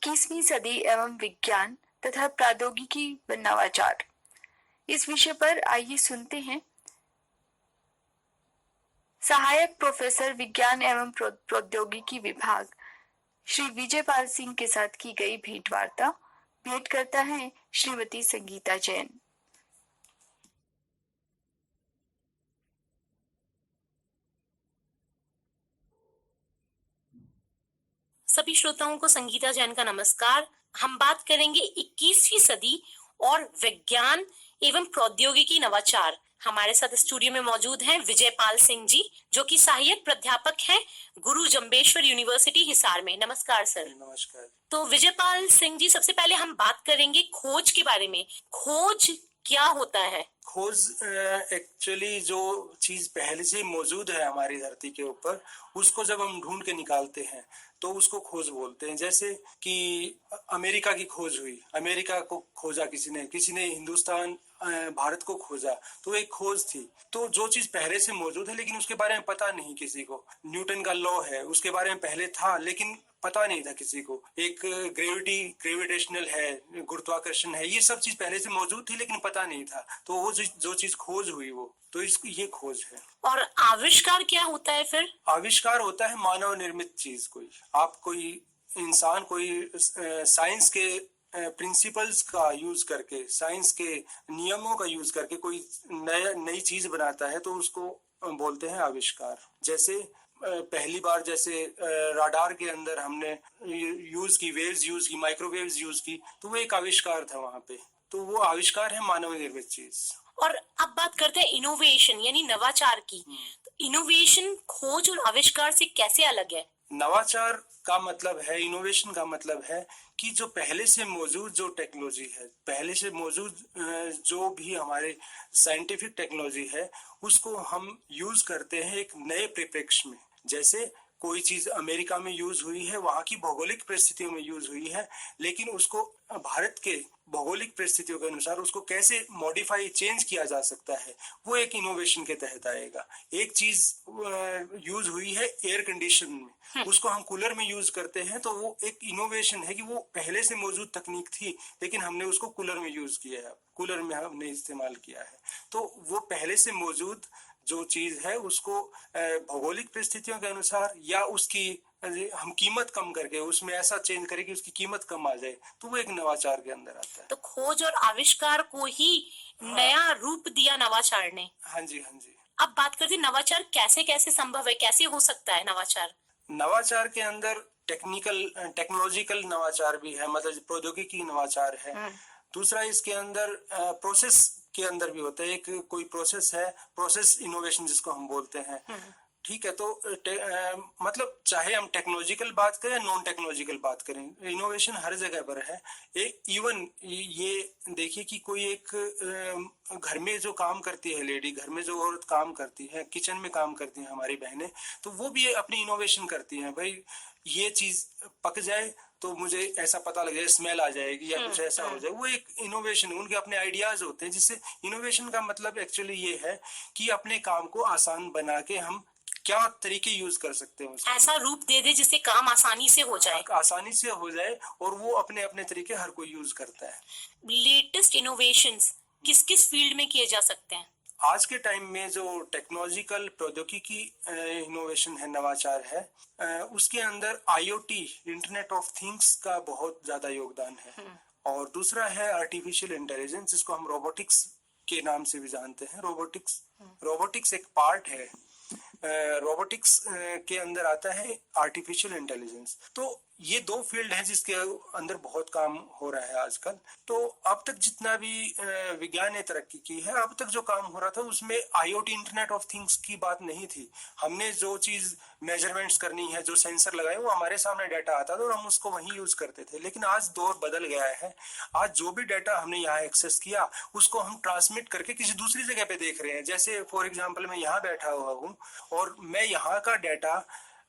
21वीं सदी एवं विज्ञान तथा प्रौद्योगिकी व नवाचार, इस विषय पर आइए सुनते हैं सहायक प्रोफेसर विज्ञान एवं प्रौद्योगिकी विभाग श्री विजयपाल सिंह के साथ की गई भेंट वार्ता। भेंट करता है श्रीमती संगीता जैन। सभी श्रोताओं को संगीता जैन का नमस्कार। हम बात करेंगे 21वीं सदी और विज्ञान एवं प्रौद्योगिकी नवाचार। हमारे साथ स्टूडियो में मौजूद हैं विजयपाल सिंह जी, जो कि सहायक प्राध्यापक हैं गुरु जम्बेश्वर यूनिवर्सिटी हिसार में। नमस्कार सर। नमस्कार। तो विजयपाल सिंह जी, सबसे पहले हम बात करेंगे खोज के बारे में। खोज क्या होता है? खोज एक्चुअली जो चीज पहले से मौजूद है हमारी धरती के ऊपर, उसको जब हम ढूंढ के निकालते हैं तो उसको खोज बोलते हैं। जैसे कि अमेरिका की खोज हुई, अमेरिका को खोजा किसी ने हिंदुस्तान भारत को खोजा, तो एक खोज थी। तो जो चीज पहले से मौजूद है लेकिन उसके बारे में पता नहीं किसी को, न्यूटन का लॉ है, उसके बारे में पहले था लेकिन पता नहीं था किसी को। एक ग्रेविटेशनल है, गुरुत्वाकर्षण है, ये सब चीज पहले से मौजूद थी लेकिन पता नहीं था। तो वो जो चीज खोज हुई वो, तो इसको ये खोज है। और आविष्कार क्या होता है फिर? आविष्कार होता है मानव निर्मित चीज। कोई इंसान कोई साइंस के प्रिंसिपल्स का यूज करके, साइंस के नियमों का यूज करके कोई नई चीज बनाता है तो उसको बोलते हैं आविष्कार। जैसे पहली बार जैसे राडार के अंदर हमने यूज की वेव्स यूज की, माइक्रोवेव्स यूज की, तो वो एक आविष्कार था वहां पे। तो वो आविष्कार है मानव निर्मित चीज। और अब बात करते हैं इनोवेशन यानी नवाचार की। तो इनोवेशन खोज और आविष्कार से कैसे अलग है? नवाचार का मतलब है, इनोवेशन का मतलब है कि जो पहले से मौजूद जो टेक्नोलॉजी है, पहले से मौजूद जो भी हमारे साइंटिफिक टेक्नोलॉजी है, उसको हम यूज करते हैं एक नए परिप्रेक्ष्य में। जैसे कोई चीज अमेरिका में यूज हुई है, वहां की भौगोलिक परिस्थितियों में यूज हुई है, लेकिन उसको भारत के भौगोलिक परिस्थितियों के अनुसार उसको कैसे मॉडिफाई, चेंज किया जा सकता है, वो एक इनोवेशन के तहत आएगा। एक चीज यूज हुई है एयर कंडीशन में, उसको हम कूलर में यूज करते हैं, तो वो एक इनोवेशन है कि वो पहले से मौजूद तकनीक थी लेकिन हमने उसको कूलर में यूज किया है, कूलर में हमने इस्तेमाल किया है। तो वो पहले से मौजूद जो चीज है उसको भौगोलिक परिस्थितियों के अनुसार या उसकी हम कीमत कम करके उसमें ऐसा चेंज करें कि उसकी कीमत कम आ जाए, तो वो एक नवाचार के अंदर आता है। तो खोज और आविष्कार को ही नया रूप दिया नवाचार ने। हाँ जी, हाँ जी। अब बात करते हैं नवाचार कैसे कैसे संभव है, कैसे हो सकता है नवाचार? नवाचार के अंदर टेक्नोलॉजिकल नवाचार भी है, मतलब प्रौद्योगिकी नवाचार है। दूसरा इसके अंदर प्रोसेस के अंदर भी होता है। एक कोई प्रोसेस है, प्रोसेस इनोवेशन जिसको हम बोलते हैं। ठीक है, तो मतलब चाहे हम टेक्नोलॉजिकल बात करें, नॉन टेक्नोलॉजिकल बात करें, इनोवेशन हर जगह पर है। इवन ये देखिए कि कोई एक घर में जो काम करती है लेडी, घर में जो औरत काम करती है, किचन में काम करती है हमारी बहनें, तो वो भी अपनी इनोवेशन करती हैं। भाई ये चीज पक जाए तो मुझे ऐसा पता लगे, स्मेल आ जाएगी या कुछ ऐसा हो जाए, वो एक इनोवेशन, उनके अपने आइडियाज होते हैं। जिससे इनोवेशन का मतलब एक्चुअली ये है कि अपने काम को आसान बना के हम क्या तरीके यूज कर सकते हैं, ऐसा रूप दे दे जिससे काम आसानी से हो जाए, आसानी से हो जाए, और वो अपने अपने तरीके हर कोई यूज करता है। लेटेस्ट इनोवेशंस किस किस फील्ड में किए जा सकते हैं? आज के टाइम में जो टेक्नोलॉजिकल प्रौद्योगिकी इनोवेशन है, नवाचार है, उसके अंदर IoT, इंटरनेट ऑफ थिंग्स का बहुत ज्यादा योगदान है। और दूसरा है आर्टिफिशियल इंटेलिजेंस, जिसको हम रोबोटिक्स के नाम से भी जानते हैं। रोबोटिक्स एक पार्ट है। रोबोटिक्स के अंदर आता है आर्टिफिशियल इंटेलिजेंस। तो ये दो फील्ड हैं जिसके अंदर बहुत काम हो रहा है आजकल। तो अब तक जितना भी विज्ञान ने तरक्की की है, अब तक जो काम हो रहा था उसमें IoT, इंटरनेट ऑफ थिंग्स की बात नहीं थी। हमने जो चीज मेजरमेंट्स करनी है, जो सेंसर लगाए, वो हमारे सामने डाटा आता था और हम उसको वहीं यूज करते थे। लेकिन आज दौर बदल गया है। आज जो भी डाटा हमने यहाँ एक्सेस किया उसको हम ट्रांसमिट करके किसी दूसरी जगह पे देख रहे हैं। जैसे फॉर एग्जाम्पल मैं यहाँ बैठा हुआ हूँ और मैं यहाँ का डाटा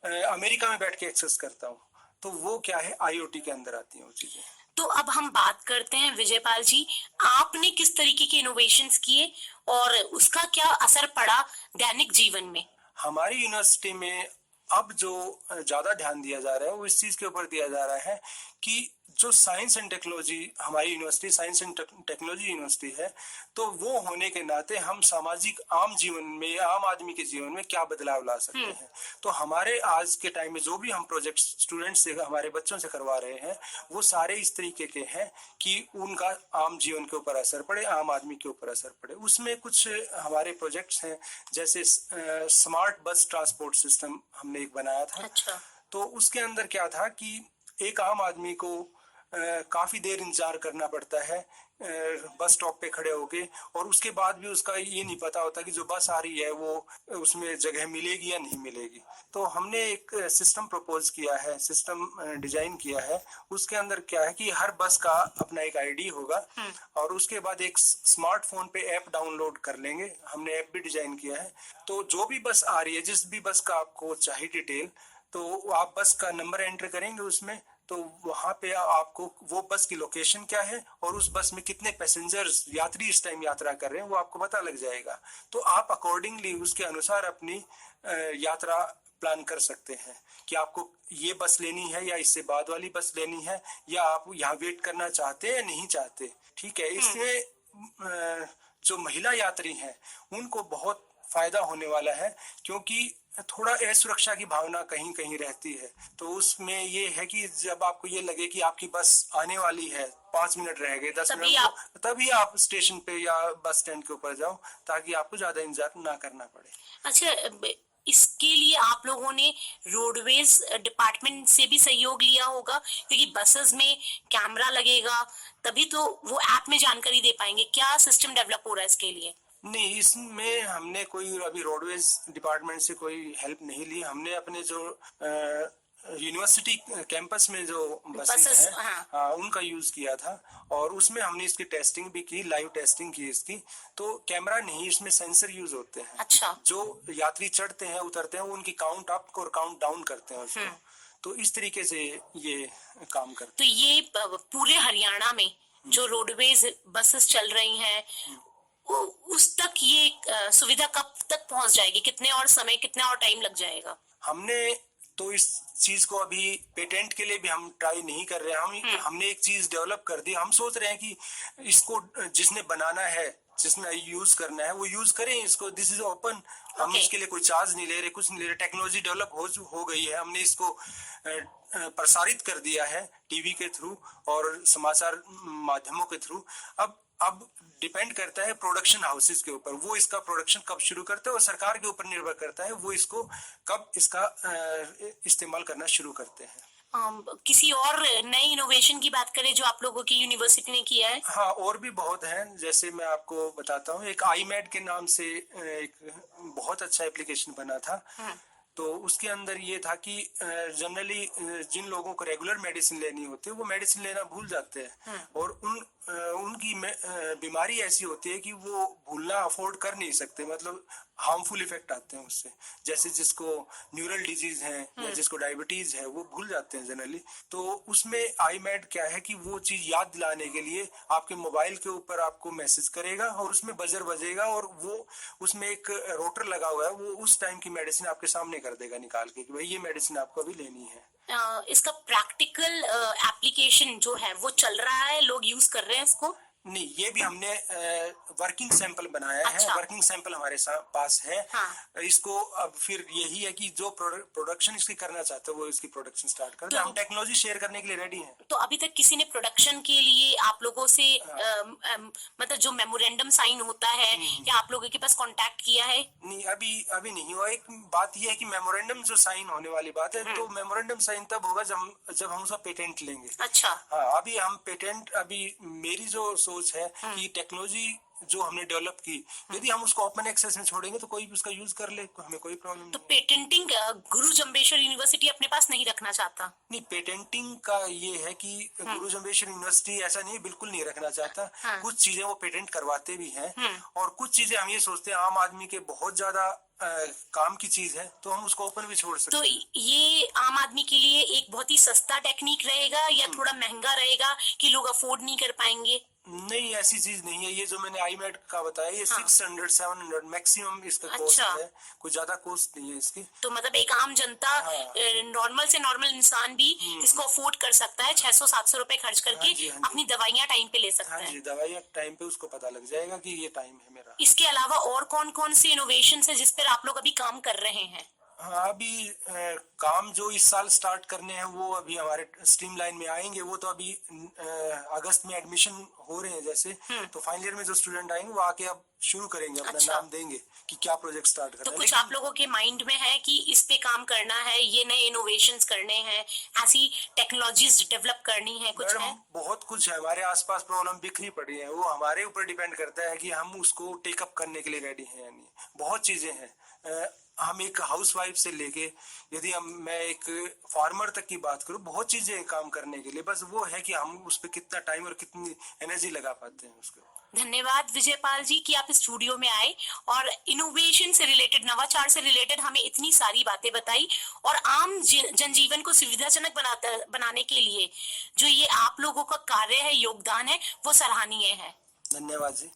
अमेरिका में बैठ के एक्सेस करता हूँ, तो वो क्या है, IoT के अंदर आती है वो चीजें। तो अब हम बात करते हैं विजयपाल जी, आपने किस तरीके के इनोवेशंस किए और उसका क्या असर पड़ा दैनिक जीवन में? हमारी यूनिवर्सिटी में अब जो ज्यादा ध्यान दिया जा रहा है वो इस चीज के ऊपर दिया जा रहा है कि जो साइंस एंड टेक्नोलॉजी, हमारी university science and technology university है, तो वो होने के नाते हम सामाजिक आम जीवन में, आम आदमी के जीवन में क्या बदलाव ला सकते हैं। तो हमारे आज के टाइम में जो भी हम प्रोजेक्ट स्टूडेंट्स से, हमारे बच्चों से करवा रहे हैं, वो सारे इस तरीके के हैं कि उनका आम जीवन के ऊपर असर पड़े, आम आदमी के ऊपर असर पड़े। उसमें कुछ हमारे प्रोजेक्ट्स हैं, जैसे स्मार्ट बस ट्रांसपोर्ट सिस्टम हमने एक बनाया था। अच्छा। तो उसके अंदर क्या था कि एक आम आदमी को काफी देर इंतजार करना पड़ता है बस स्टॉप पे खड़े होके, और उसके बाद भी उसका ये नहीं पता होता कि जो बस आ रही है वो उसमें जगह मिलेगी या नहीं मिलेगी। तो हमने एक सिस्टम प्रपोज किया है, सिस्टम डिजाइन किया है। उसके अंदर क्या है कि हर बस का अपना एक आईडी होगा, और उसके बाद एक स्मार्टफोन पे ऐप डाउनलोड कर लेंगे। हमने ऐप भी डिजाइन किया है। तो जो भी बस आ रही है, जिस भी बस का आपको चाहिए डिटेल, तो आप बस का नंबर एंटर करेंगे उसमें, तो वहां पे आपको वो बस की लोकेशन क्या है और उस बस में कितने पैसेंजर्स, यात्री इस टाइम यात्रा कर रहे हैं, वो आपको पता लग जाएगा। तो आप अकॉर्डिंगली उसके अनुसार अपनी यात्रा प्लान कर सकते हैं कि आपको ये बस लेनी है या इससे बाद वाली बस लेनी है, या आप यहाँ वेट करना चाहते हैं या नहीं चाहते। ठीक है। इसमें जो महिला यात्री हैं उनको बहुत फायदा होने वाला है, क्योंकि थोड़ा असुरक्षा की भावना कहीं कहीं रहती है। तो उसमें ये है कि जब आपको ये लगे कि आपकी बस आने वाली है, 5 मिनट रह गए, 10 मिनट, तभी आप स्टेशन पे या बस स्टैंड के ऊपर जाओ, ताकि आपको ज्यादा इंतजार ना करना पड़े। अच्छा, इसके लिए आप लोगों ने रोडवेज डिपार्टमेंट से भी सहयोग लिया होगा, क्योंकि बसेस में कैमरा लगेगा, तभी तो वो ऐप में जानकारी दे पाएंगे। क्या सिस्टम डेवलप हो रहा है इसके लिए? नहीं, इसमें हमने कोई अभी रोडवेज डिपार्टमेंट से कोई हेल्प नहीं ली। हमने अपने जो यूनिवर्सिटी कैंपस में जो बसेस हैं, हाँ, उनका यूज किया था, और उसमें हमने इसकी टेस्टिंग भी की, लाइव टेस्टिंग की इसकी। तो कैमरा नहीं, इसमें सेंसर यूज होते हैं। अच्छा। जो यात्री चढ़ते हैं उतरते हैं, वो उनकी काउंट अप और काउंट डाउन करते हैं उसको। तो इस तरीके से ये काम करते हैं। तो ये पूरे हरियाणा में जो रोडवेज बसेस चल रही हैं, उस तक ये सुविधा कब तक पहुंच जाएगी? कितने और समय, कितना और टाइम लग जाएगा? हमने तो इस चीज को अभी पेटेंट के लिए भी हम ट्राई नहीं कर रहे हैं। हमने एक चीज डेवलप कर दी। हम सोच रहे हैं कि इसको जिसने बनाना है, जिसने यूज करना है, वो यूज करें इसको। This is open. हम इसके लिए कोई चार्ज नहीं ले रहे, कुछ नहीं ले रहे। टेक्नोलॉजी डेवलप हो गई है। हमने इसको प्रसारित कर दिया है टीवी के थ्रू और समाचार माध्यमों के थ्रू। अब डिपेंड करता है प्रोडक्शन हाउसेस के ऊपर, वो इसका प्रोडक्शन कब शुरू करते हैं, और सरकार के ऊपर निर्भर करता है वो इसको कब इसका इस्तेमाल करना शुरू करते हैं। किसी और नए इनोवेशन की बात करें जो आप लोगों की यूनिवर्सिटी ने किया है? हाँ, और भी बहुत हैं। जैसे मैं आपको बताता हूँ, एक iMed के नाम से एक बहुत अच्छा एप्लीकेशन बना था। तो उसके अंदर ये था कि जनरली जिन लोगों को रेगुलर मेडिसिन लेनी होती है, वो मेडिसिन लेना भूल जाते हैं, और उनकी बीमारी ऐसी होती है कि वो भूलना अफोर्ड कर नहीं सकते, मतलब हार्मफुल इफेक्ट आते हैं उससे। जैसे जिसको न्यूरल डिजीज है या जिसको डायबिटीज है, वो भूल जाते हैं जनरली। तो उसमें iMed क्या है कि वो चीज याद दिलाने के लिए आपके मोबाइल के ऊपर आपको मैसेज करेगा, और उसमें बजर बजेगा, और वो उसमें एक रोटर लगा हुआ है, वो उस टाइम की मेडिसिन आपके सामने कर देगा निकाल के कि भाई ये मेडिसिन आपको अभी लेनी है। इसका प्रैक्टिकल एप्लीकेशन जो है वो चल रहा है, लोग यूज कर रहे हैं इसको? नहीं, ये भी हमने वर्किंग सैंपल बनाया है। वर्किंग सैंपल हमारे पास है। इसको अब फिर यही है कि जो प्रोडक्शन इसकी करना चाहते हैं वो इसकी प्रोडक्शन स्टार्ट कर दे। हम टेक्नोलॉजी शेयर करने के लिए रेडी हैं। तो अभी तक किसी ने प्रोडक्शन के लिए आप लोगों से मतलब जो मेमोरेंडम साइन होता है, या आप लोगों के पास कांटेक्ट किया है? नहीं, अभी नहीं हुआ। एक बात यह है कि मेमोरेंडम जो साइन होने वाली बात है, तो मेमोरेंडम साइन तब होगा जब हम उसका पेटेंट लेंगे। अच्छा। हाँ, अभी हम पेटेंट, अभी मेरी जो सोच है कि टेक्नोलॉजी जो हमने डेवलप की, यदि हम उसको ओपन एक्सेस में छोड़ेंगे तो कोई भी उसका यूज कर ले, हमें कोई प्रॉब्लम नहीं। तो पेटेंटिंग गुरु जम्बेश्वर यूनिवर्सिटी अपने पास नहीं रखना चाहता? नहीं, पेटेंटिंग का ये है कि गुरु जम्बेश्वर यूनिवर्सिटी ऐसा नहीं, बिल्कुल नहीं रखना चाहता। कुछ चीजें वो पेटेंट करवाते भी हैं, और कुछ चीजें हम ये सोचते हैं आम आदमी के बहुत ज्यादा काम की चीज है तो हम उसको ओपन भी छोड़ सकते तो हैं। ये आम आदमी के लिए एक बहुत ही सस्ता टेक्निक रहेगा या थोड़ा महंगा रहेगा कि लोग अफोर्ड नहीं कर पाएंगे? नहीं, ऐसी चीज नहीं है। ये जो मैंने iMed का बताया, ये हाँ। 600-700 मैक्सिमम इसका कॉस्ट अच्छा। है, कोई ज्यादा कॉस्ट नहीं है इसकी। तो मतलब एक आम जनता, हाँ। नॉर्मल से नॉर्मल इंसान भी इसको अफोर्ड कर सकता है, 600-700 रुपए खर्च करके हाँ जी, हाँ जी। अपनी दवाइयाँ टाइम पे ले सकता हाँ है। जी, दवाइयाँ टाइम पे उसको पता लग जाएगा कि ये टाइम है मेरा। इसके अलावा और कौन कौन से इनोवेशन है जिस पर आप लोग अभी काम कर रहे हैं? हाँ, अभी काम जो इस साल स्टार्ट करने हैं वो अभी हमारे स्ट्रीमलाइन में आएंगे। वो तो अभी अगस्त में एडमिशन हो रहे हैं जैसे, तो फाइनल ईयर में जो स्टूडेंट आएंगे वो आके अब शुरू करेंगे, अपना अच्छा। नाम देंगे कि क्या प्रोजेक्ट स्टार्ट तो करना है। कुछ आप लोगों के माइंड में है कि इस पे काम करना है, ये नए इनोवेशंस करने हैं, ऐसी टेक्नोलॉजीज डेवलप करनी है, कुछ है? मैडम, बहुत कुछ है। हमारे आसपास प्रॉब्लम बिखरी पड़ी है, वो हमारे ऊपर डिपेंड करता है कि हम उसको टेकअप करने के लिए रेडी हैं या नहीं। बहुत चीजें हैं। हम एक हाउसवाइफ से लेके, यदि मैं एक फार्मर तक की बात करूं, बहुत चीजें हैं काम करने के लिए। बस वो है कि हम उस पर कितना टाइम और कितनी एनर्जी लगा पाते हैं उसको। धन्यवाद विजयपाल जी कि आप स्टूडियो में आए और इनोवेशन से रिलेटेड, नवाचार से रिलेटेड हमें इतनी सारी बातें बताई और आम जनजीवन को सुविधाजनक बनाने के लिए जो ये आप लोगों का कार्य है, योगदान है, वो सराहनीय है। धन्यवाद जी।